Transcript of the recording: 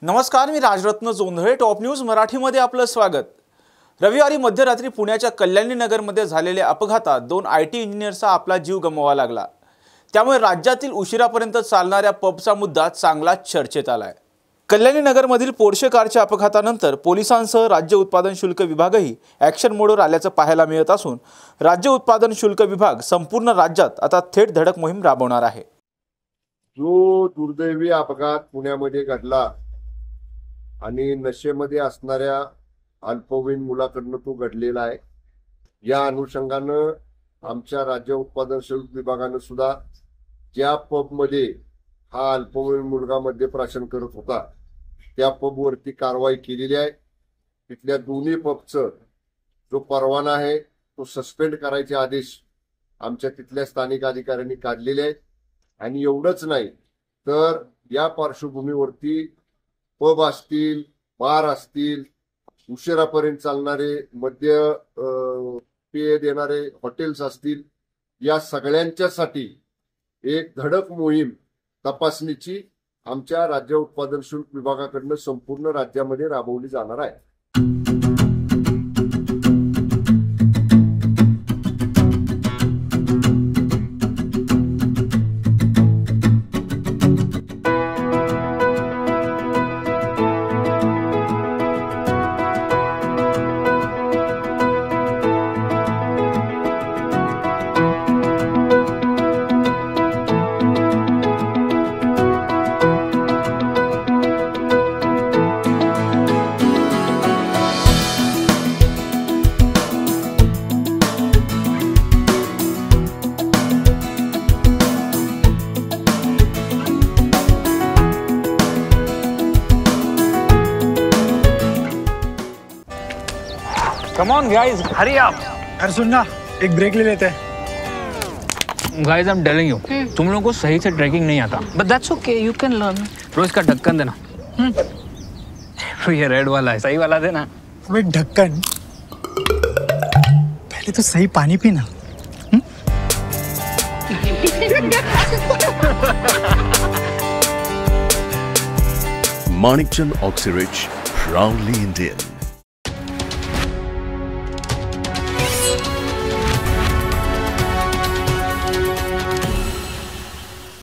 नमस्कार, मी Rajratna Jondhale. Top news मराठीमध्ये आपलं स्वागत. रविवारी मध्यरात्री पुण्याच्या कल्याणी नगरमध्ये झालेल्या अपघातात 2 IT इंजिनियर्सचा आपला जीव गमवावा लागला. त्यामुळे राज्यातील उशिरापर्यंत चालणाऱ्या पबचा मुद्दा चांगलाच चर्चेत आलाय. कल्याणी नगरमधील पोर्शे कारच्या अपघातानंतर पोलिसांसह राज्य उत्पादन शुल्क विभागही ॲक्शन मोडवर आल्याचं पाहायला मिळत असून राज्य उत्पादन शुल्क विभाग संपूर्ण राज्यात आता थेट धडक मोहीम राबवणार आहे. जो दुर्दैवी अपघात पुण्यामध्ये घडला आणि नशेमध्ये असणाऱ्या अल्पवयीन मुलाकडनं तो घडलेला आहे, या अनुषंगानं आमच्या राज्य उत्पादन शुल्क विभागानं सुद्धा ज्या पबमध्ये हा अल्पवयीन मुलगा मद्यप्राशन करत होता त्या पबवरती कारवाई केलेली आहे. तिथल्या दोन्ही पबचं जो परवाना आहे तो सस्पेंड करायचे आदेश आमच्या तिथल्या स्थानिक अधिकाऱ्यांनी काढलेले आहेत. आणि एवढंच नाही तर या पार्श्वभूमीवरती पब असतील, बार असतील, उशिरापर्यंत चालणारे मद्य पेय देणारे हॉटेल्स असतील, या सगळ्यांच्यासाठी एक धडक मोहीम तपासणीची आमच्या राज्य उत्पादन शुल्क विभागाकडून संपूर्ण राज्यामध्ये राबवली जाणार आहे. Come on guys, hurry up. अरे सुन ना, एक ब्रेक ले लेते हैं. Guys, I'm telling you, तुम लोगों को सही से ट्रैकिंग नहीं आता. But that's okay, you can learn. रोज का ढक्कन देना. तो ये रेड वाला है, सही वाला देना. अबे ढक्कन, पहले तो सही पानी पीना. Manikchand Oxyrich, proudly Indian.